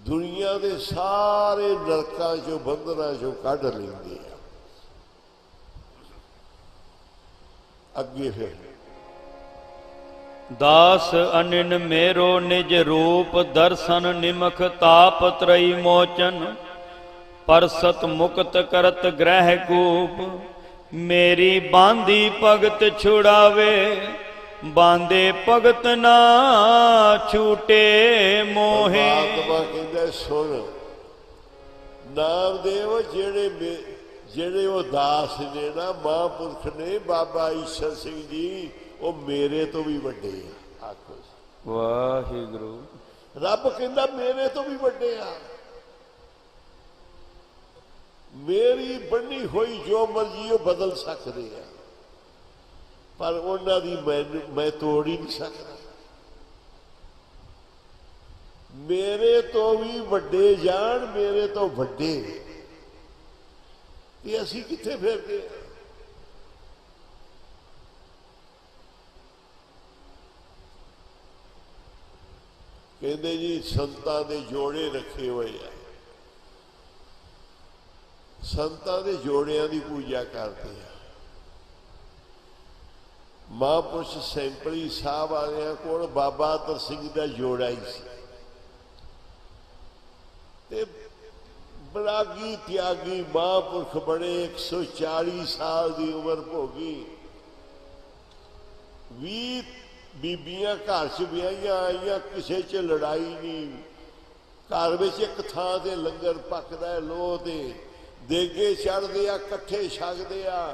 दुनिया के सारे नरकों चो बंधना चो कढ़ लेंगे। अगे फिर दास अनिन मेरो निज रूप दर्शन निमख ताप त्रयी मोचन परसत मुक्त करत ग्रह कूप मेरी बांधी भगत छुड़ावे बांधे भगत ना छूटे मोहे। परमात्मा कहते सुन नामदेव जेड़े वो दास ने ना महापुरख ने बाबा ईश्वर सिंह जी वो मेरे तो भी वड्डे आ। आखो वाहिगुरु। रब कहता मेरे तो भी वड्डे आ, मेरी बनी हुई जो मर्जी वो बदल सकते हैं पर उन्होंने मैं तोड़ ही नहीं सकता। मेरे तो भी वड्डे जान, मेरे तो वड्डे, ये असी किथे फिरते हैं। कहते जी संतां दे जोड़े रखे हुए हैं, संतां दे जोड़ियां की पूजा करते हैं। महापुरुष सैंपली साहब वाले को बाबा अतर सिंह का जोड़ा ही सी, बरागी त्यागी महापुरख बड़े 140 साल की उम्र भोगी, 20 बीबियां घर च ब्याहियां आईयां, किसी च लड़ाई नहीं, घर में एक थां से लंगर पकदा है, लोह दे देगे चढ़ते आ, कट्ठे छकते आ।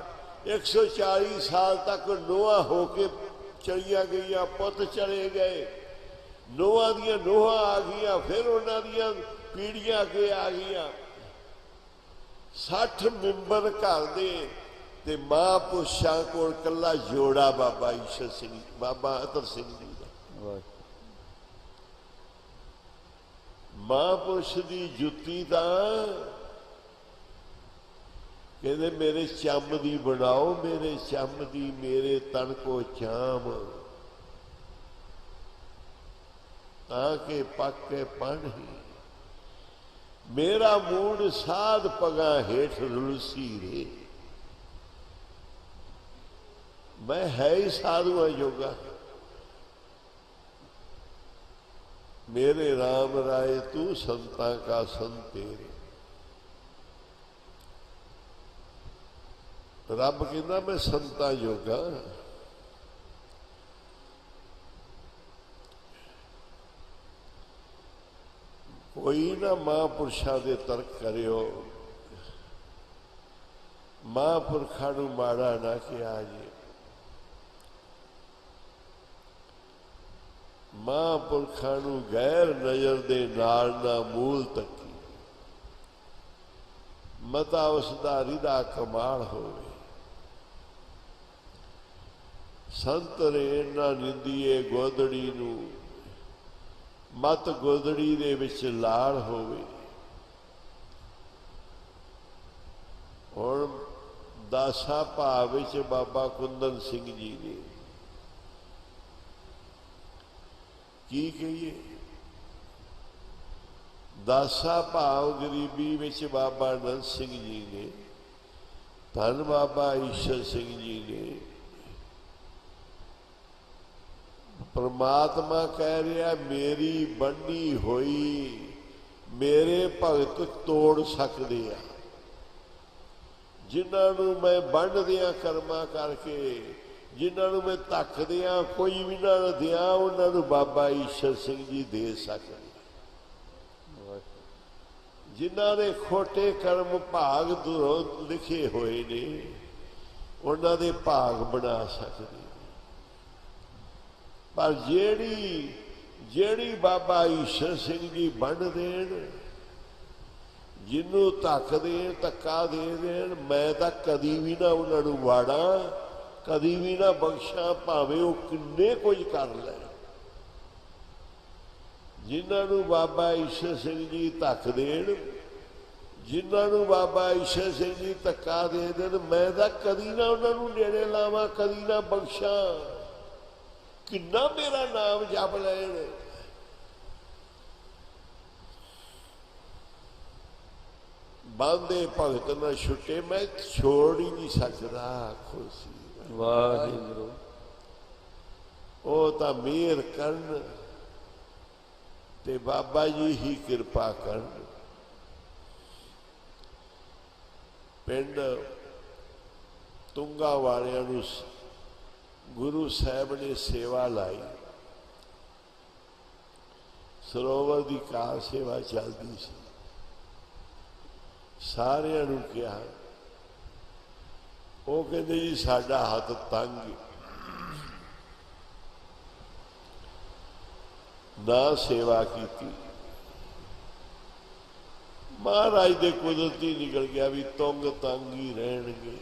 140 साल तक नोहा होके चलिया गई, पुत चले गए, नोहा दियां नोहा आ गई, फिर उन्होंने पीढ़ियां अगे आ गई। 60 मैंबर घर दे ते महापुरुषां कोल कल्ला जोड़ा बाबा ईश्वर सिंह, बाबा अतर सिंह जी का। महापुरुष की जुत्ती दा कहते मेरे चम दी बनाओ, मेरे चम दी मेरे तन को चाम, ताके पक्के पन ही मेरा मूड साध पगा हेठ रुलसी रे। मैं है ही साधुआ जोगा, मेरे राम राय तू संता का संत तेरे। रब कहना मैं संता जोगा। कोई ना महापुरुषों के तर्क करियो, महापुरखों नूं माड़ा ना किया जी, महापुरखों नूं गैर नज़र दे नाल ना मूल तकी, मता उसदा रिदा कमाल होवे। संत रेण ना निंदीए गोदड़ी नूं, मत गोदड़ी दे विच लाड़ होवे। हुण दासा भाव विच बाबा कुंदन सिंह जी ने की कहिए, दासा भाव गरीबी विच बाबा नंद सिंह जी ने, धन बाबा ईश्वर सिंह जी ने। परमात्मा कह रहा मेरी बनी हुई मेरे भगत तोड़ सकते हैं, जिन्होंने मैं बन दिया कर्मा करके, जिन्होंने मैं तक दिया कोई भी ना दिया, उन्होंने बाबा ईश्वर सिंह जी दे सकते। जिन्होंने खोटे कर्म भाग दूरों लिखे हुए ने, उन्होंने भाग बना सकते। पर जेड़ी बाबा ईश्वर सिंह जी बन देन, जिन्हों तक देन, धक्का दे देन, मैं तो कदी भी ना उन्होंने वाड़ा, कदी भी ना बख्शा, भावें वो किन्ने कुछ कर ले। जिन्होंने बाबा ईश्वर सिंह जी धक देन, जिन्होंने बाबा ईश्वर सिंह जी धक्का दे देन, मैं तो कदी ना उन्होंने नेड़े लावा, कदी ना बख्शा। किन्ना मेरा नाम जप लैन। बांधे भगत न छुटे, मैं छोड़ ही नहीं सकता। खुशी ਵਾਹਿਗੁਰੂ वो तो मेहर करन ते बाबा जी ही कृपा करन। पिंड तुंगा वालियां नूं गुरु साहब ने सेवा लाई। सरोवर की कार सेवा चलती सी। सारियां नूं कहा, वो कहते जी साडा हाथ तंग ना सेवा की। महाराज दे कुदरती निकल गया भी तुंग तंग ही रहणगे।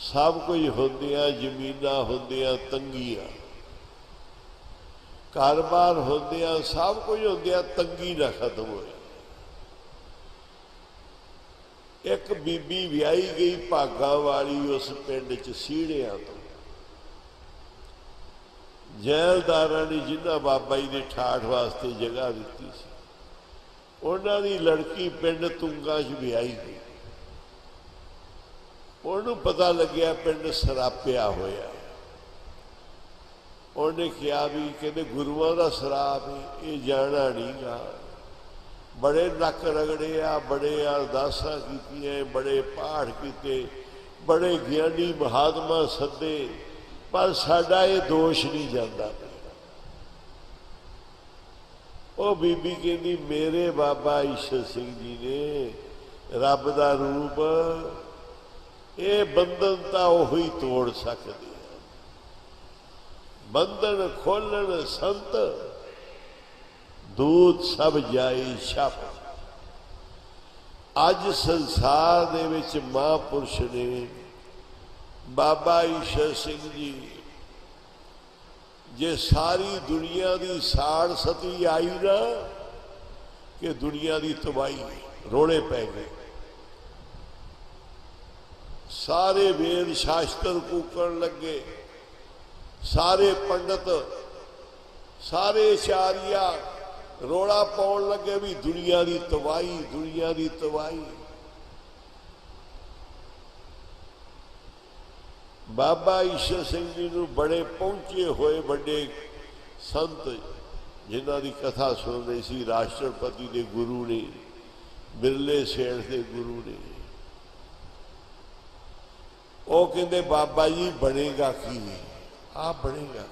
सब कुछ होंदियां जमीनां होंदियां तंगियां, कारोबार होंदियां सब कुछ होंदियां, तंगी ना खत्म होए। एक बीबी विआही गई भागा वाली उस पिंड च सीढ़ियां तो। जैलदारां ने जिन्हां बाबा जी ने ठाठ वास्ते जगह दी सी, उन्हां दी लड़की पिंड तुंगा च विआही गई। उन्होंने पता लग्या पिंड सरापिया होया। उन्हें कहा भी कहते गुरुआं दा सराप है, ये जाना नहीं गा। बड़े नक रगड़े आ, बड़े अरदासां कीतियां, बड़े पाठ किते, बड़े ज्ञानी महात्मा सदे, पर साडा ये दोष नहीं जाता। वो बीबी कहती मेरे बाबा ईश्वर सिंह जी ने रब दा रूप, ये बंधन तो उही तोड़ सकते। बंधन खोलन संत, दूत सब जाई छप। अज संसार दे विच महापुरुष ने बाबा ईश्वर सिंह जी, जे सारी दुनिया की साड़ सती आई ना कि दुनिया की तबाही, रोड़े पै गए। सारे वेद शास्त्र कूकण लगे, सारे पंडित, सारे आचार्य रोड़ा पाउण लगे भी दुनिया की तबाही, दुनिया की तबाही। बाबा ईश्वर सिंह जी नूं बड़े पहुंचे हुए बड़े संत जिन्हां दी कथा सुन रही सी, राष्ट्रपति के गुरु ने, बिरले सेठ के गुरु ने, वो कहते बाबा जी बनेगा की, आप बनेगा।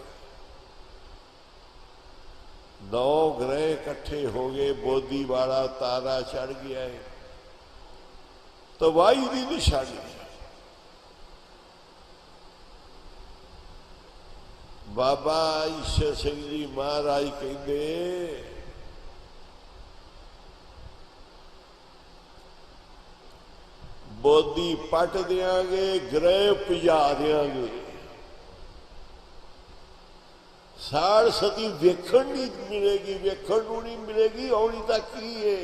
9 ग्रह इकट्ठे हो गए, बोधी वाला तारा चढ़ गया है, तबाही की निशानी। बाबा ईश्वर सिंह जी महाराज कहते बोधी पट देंगे, ग्रह पुजा देंगे। साड़ सती वेखण नहीं मिलेगी, वेखण नूं नहीं मिलेगी, आउणी तां की है।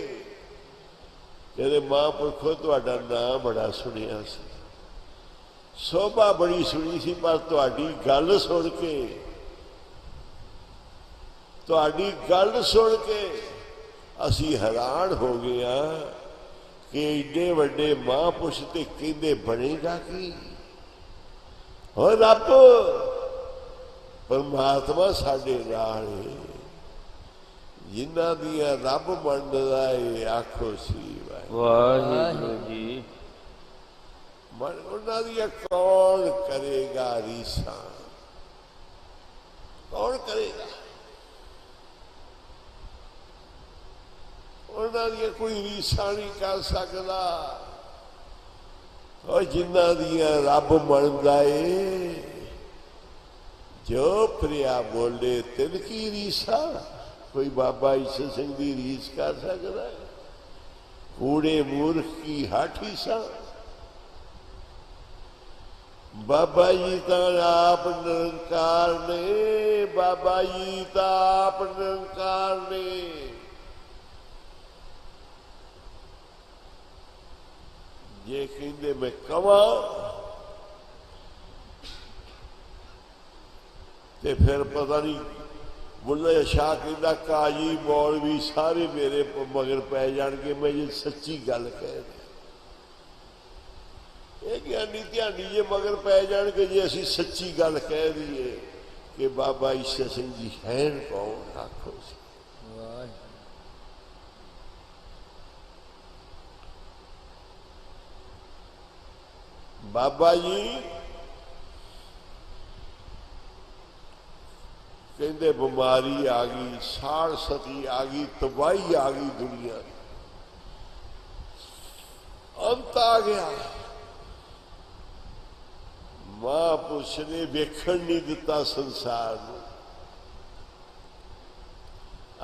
कहते महापुरखो तुहाडा नाम बड़ा सुनिया सी, शोभा बड़ी सुनी सी, पर तुहाडी गल सुन के, तुहाडी गल सुन के असी हैरान हो गया कि एडे वड्डे महापुरुष ते कहंदे बनेगा की। और रब परमात्मा साडे नाल है, जिन्हां दियां रब मनदा है, आखो सी वाहिगुरू जी। उन्हां दियां कौन करेगा रीसा, कौन करेगा। उन्हां दियां कोई रीसा नहीं कर सकता। और जिन्हां दियां रब मनदा है, जो प्रिया बोले तिनकी रीसा। कोई बाबा ईश्वर सिंह की रीस कर सकता है? कूड़े मूर्ख की हाठी सा। बाबा जी तो आप निरंकार ने, बाबा जी तो आप निरंकार ने। जे कहते मैं कवां ते फिर पता नहीं बुल्ले शाह कहता काजी मौलवी सारे मेरे मगर पै जाएंगे मैं ये सच्ची गल कह रहा। ये ज्ञानी ध्यानी जे मगर पै जाएंगे जे असी सच्ची गल कह दीए कि बाबा ईश्वर सिंह जी हैं कौन आखो सी। बाबा जी कहते बीमारी आ गई, साड़ सती आ गई, तबाही आ गई, दुनिया अंत आ गया। महापुरुष ने वेखण नहीं दिता संसार को।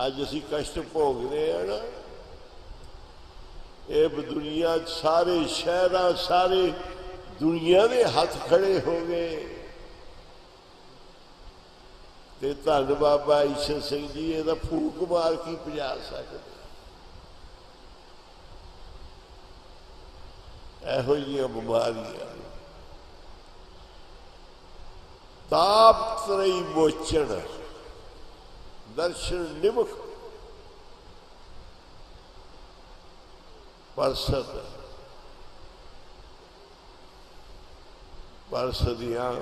अज असी कष्ट भोग रहे हैं ना, ये दुनिया सारे शहर सारे दुनिया के हाथ खड़े हो गए। ते धन बाबा ईश्वर सिंह जी ये फूक मार की पजा सकते। एहो जिहियां बीमारियां ताप त्रई मोचन दर्शन निमुख परसदियां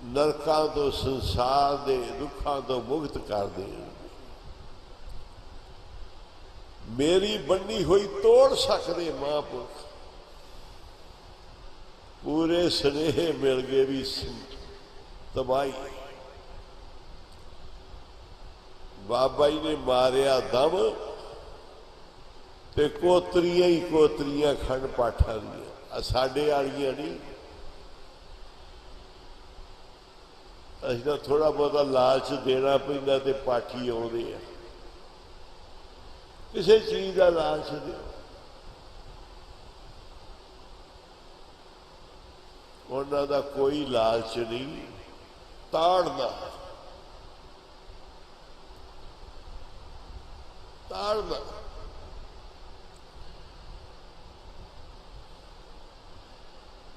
नरकां तो संसार दे दुखां तो मुक्त कर दे। मेरी बनी हुई तोड़ सकते महापुरुष। पूरे स्नेह मिल गए भी तबाही। बाबा जी ने मारिया दम ते कोतरियां ही कोतरियां खंड पाठा दियां साडे वालियां नहीं। असीं थोड़ा बहुता लालच देना पैंदा ते पाठी आउंदे आ। किसी चीज का लालच दो, उन्हां दा कोई लालच नहीं। ताड़ना ताड़ना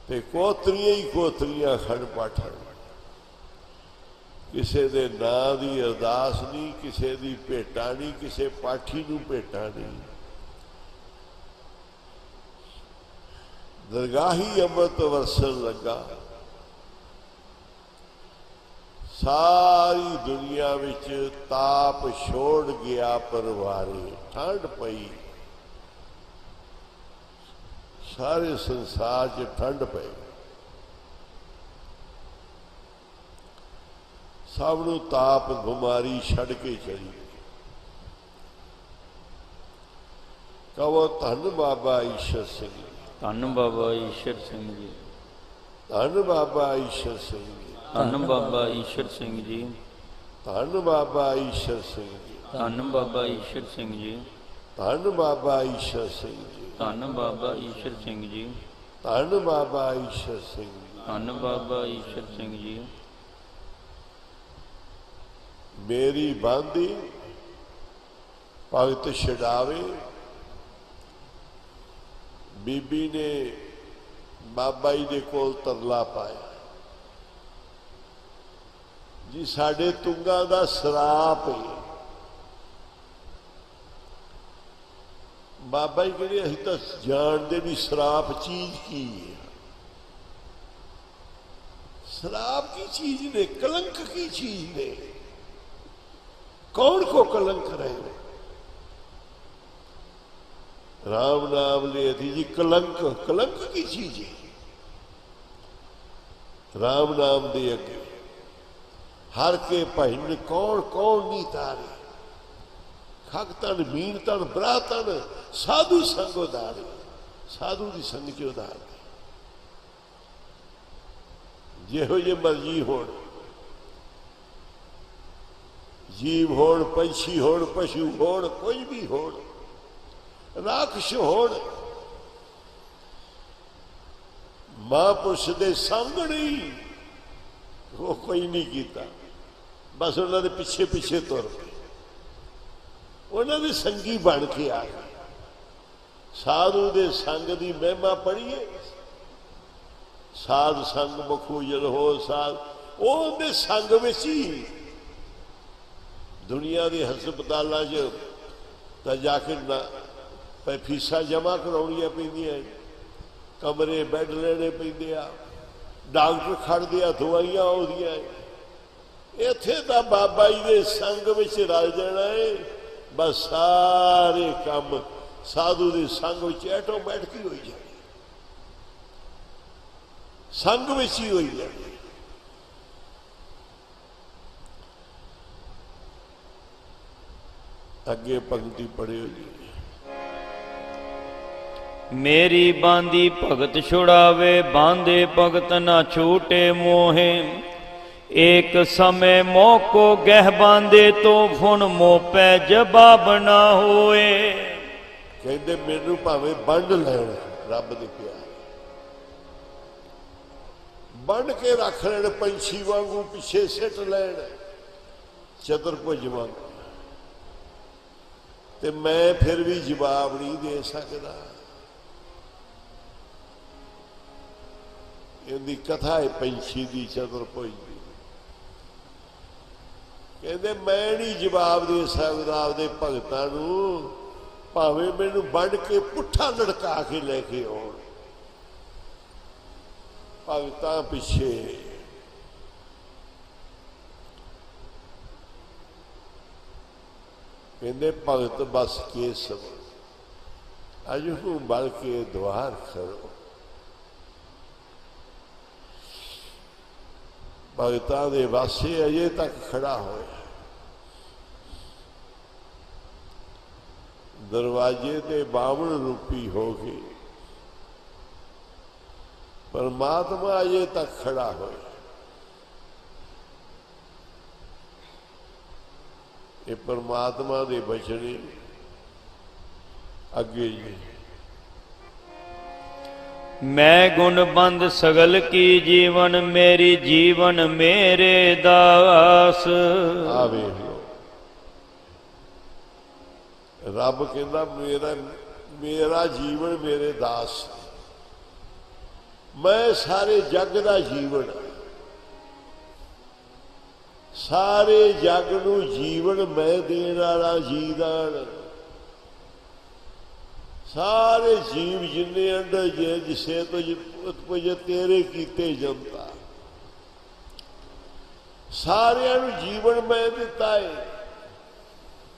ते कोतरियां ही कोतरियां खंड पाठा। किसी के नां की अरदास नहीं, किसी की भेटा नहीं, किसी पाठी नूं भेटा नहीं। दरगाही अमृत वरसन लगा। सारी दुनिया विच ताप छोड़ गया परवारे। ठंड पई, सारे संसार च ठंड पई। सबनों ताप बीमारी छड़ के चली। कहो धन बाबा ईश्वर सिंह। धन बाबा ईश्वर सिंह जी। धन बाबा ईश्वर सिंह जी। धन बाबा ईश्वर सिंह जी। धन बाबा ईश्वर सिंह जी। धन बाबा ईश्वर सिंह जी। धन बाबा ईश्वर सिंह जी। धन बाबा ईश्वर सिंह जी। धन बाबा ईश्वर सिंह जी। धन बाबा ईश्वर सिंह जी। मेरी बांधी भगत छड़ावे। बीबी ने बाबा जी दे कोल तरला पाया जी साडे तुंगा दा सराप है। बाबा जी कहते असीं तां जानदे नहीं सराप चीज की है। सराप की चीज ने, कलंक की चीज ने। कौन को कलंक रहे? राम नाम ले थी जी कलंक। कलंक की चीज है। राम नाम दे अगे हर के भजन कौन कौन नहीं तारे। खग तन मीन तन ब्राह तन साधु संग उदारे। साधु की संग च उदार जिहो जे मर्जी होण, जीव होण, पंछी होण, पशु होण, कोई भी होण, राक्षस होण, महापुरुष दे संग नहीं वो कोई नहीं कीता। बस उन्होंने पिछे पिछे तुर पे उन्होंने संगी बन के आ गए। साधु दे संग दी महिमा पढ़िए। साध संग मखूजल हो साध, ਉਹਦੇ संग ਵਿੱਚ ही दुनिया के हस्पतालों च तो जाके फीसा जमा कराउणियां पैंदियां, कमरे बैड लेने पैंदे आ, डॉक्टर खड़दे आ, दवाइयां आउंदियां। इत्थे तां बाबा जी दे संग विच रल जाना है, बस सारे काम साधु दे संग विच ऑटोमैटिक ही होई जाने, संग विच ही होई जाने। अगे पंक्ति पढ़ियो जी। मेरी बांदी भगत छुड़ावे, बांधे भगत ना छूटे मोहे। एक समय मोह को गह बांधे, तो फुन मोह पै जवाब ना होए। कहते मैनू भावे बंड लैण रब दे प्यार, बंड के रख लैण, पंछी वांगू पिछे सिट लैण चतुरभुज वांगू, ते मैं फिर भी जवाब नहीं दे सकता। इनकी कथा है पंछी की, चतुरभुज की। कहते मैं नहीं जवाब दे सकता आपदे भगतां नूं, भावें मैनू बंड के पुट्ठा लड़का के लेके आउण भगतां पिछे। कहते भगत बस के सब, अज हूं बल के द्वार खड़ो। भगतां दे वासे अजे तक खड़ा होया, दरवाजे ते बावण रूपी हो गए, परमात्मा अजे तक खड़ा होया। ये परमात्मा दे बचने अगे जी। मैं गुण बंद सगल की जीवन, मेरी जीवन मेरे दास। आवे रब कहता मेरा मेरा जीवन मेरे दास, मैं सारे जग का जीवन, सारे जग नूं जीवन मैं देण वाला जीदान। सारे जीव जिन्ने अंडर जे जिसे तो उत्पज तेरे कीते जनता, सारियां नूं जीवन मैं दिता है,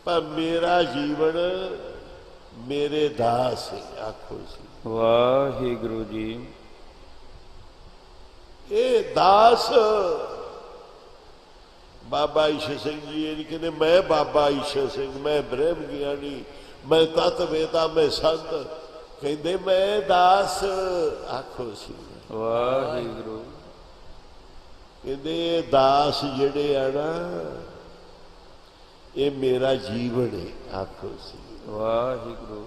पर मेरा जीवन मेरे दास है। आखो जी वाहिगुरु जी। ये दास बाबा ईश्वर सिंह जी ये नहीं कहते मैं बाबा ईश्वर सिंह, मैं ब्रह्म ज्ञानी, मैं तत्वेता, मैं संत। कहते मैं दास। आखो सी वाहिगुरु। कहते दास जेड़े आ ना, ये मेरा जीवन है। आखो सी वाहिगुरु।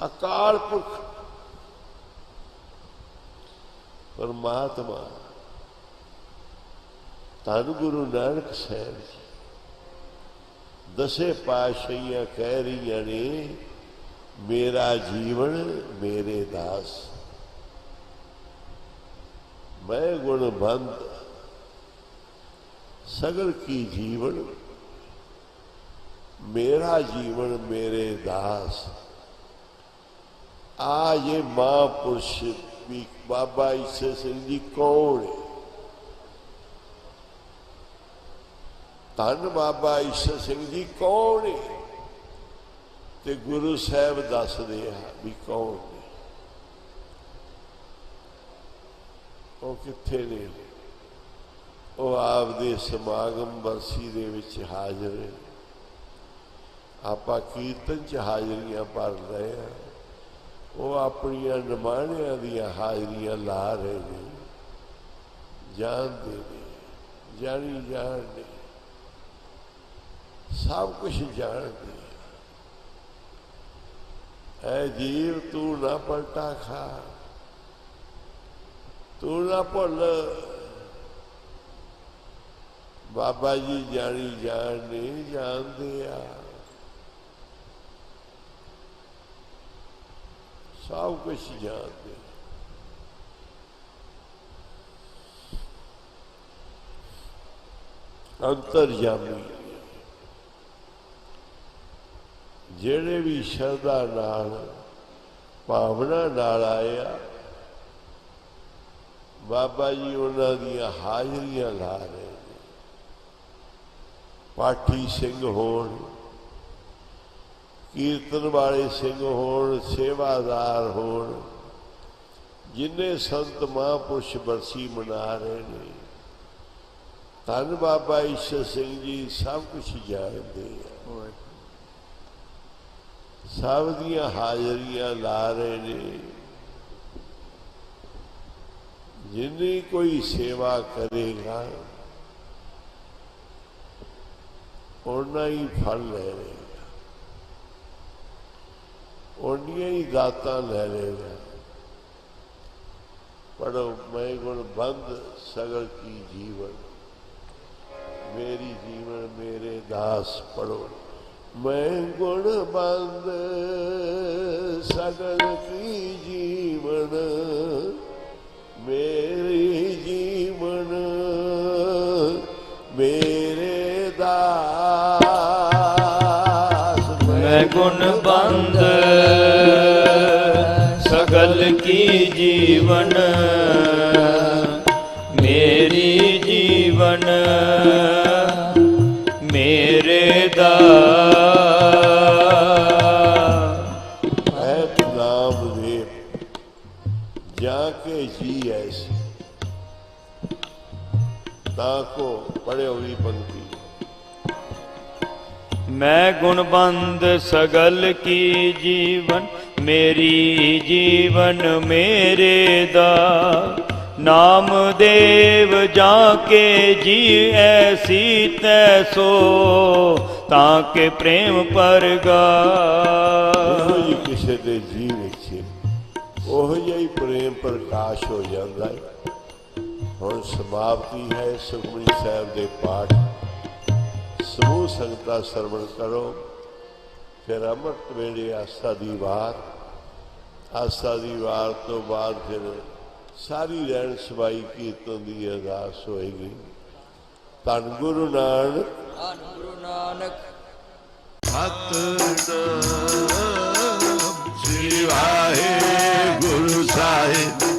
अकाल पुरख परमात्मा धन गुरु नानक साहब जी दसे पातशाहियां कह रही ने, मेरा जीवन मेरे दास। मैं गुणबंद सगल की जीवन, मेरा जीवन मेरे दास। आज ये महापुरुष भी बाबा ईश्वर सिंह जी कौन है? धन बाबा ईश्वर सिंह जी कौन है? ते गुरु साहब दसदे भी कौन ने। वो कित्थे ने? वो आपदे समागम बरसी दे विच हाजिर है। आपां कीर्तन च हाजरियां भर रहे हैं, वो अपनियां निमाणियां दियां हाजरियां ला रहे हैं। जानते ने, जानी जानते, सब कुछ जानते। है जीव तू ना पलटा खा, तू ना भुल। बाबा जी जानी जान नहीं जानते आ। सब कुछ जानते। अंतरजामी जेड़े भी शरदा नाल भावना नाल आया बाबा जी उन्हां दियां हाजरियां ला रहे हैं। पाठी सिंह होण, कीर्तन वाले सिंह होण, सेवादार होण, जिन्ने संत महापुरुष बरसी मना रहे हैं, धन बाबा ईश्वर सिंह जी सब कुछ जानते हैं। सब दियां हाजरियां ला रहे ने। जिन्नी कोई सेवा करेगा उन्ना ही फल ले लेगा, उन्नियां ही दातां ले लेगा। पढ़ो मैं गुण बंद सगल की जीवन, मेरी जीवन मेरे दास। पढ़ो मैं गुण बंद सगल की जीवन, मेरी जीवन मेरे दास। मैं गुण बंद सगल की जीवन, मेरी जीवन मेरे दास। है नामदेव जाके जी ऐसी ताको पढ़े हुई पंक्ति। मैं गुणबंद सगल की जीवन, मेरी जीवन मेरे दास। नाम देव जाके जी ऐसी तैसो, ताके प्रेम परगा। जी किसी के जी विच ओह जिहा प्रेम प्रकाश हो जाता है। हुण समाप्ति है सुखमनी साहिब के पाठ। समूह संगतां सरवण करो, फिर अमृत वेले आस्था दी वार। आस्था दी वार तो बाद फिर सारी रैन सवाई कीर्तन की अरदास होएगी। धन गुरु नानक, ਧੰਨ ਗੁਰੂ ਨਾਨਕ। सतनाम श्री वाहे गुरु साहिब।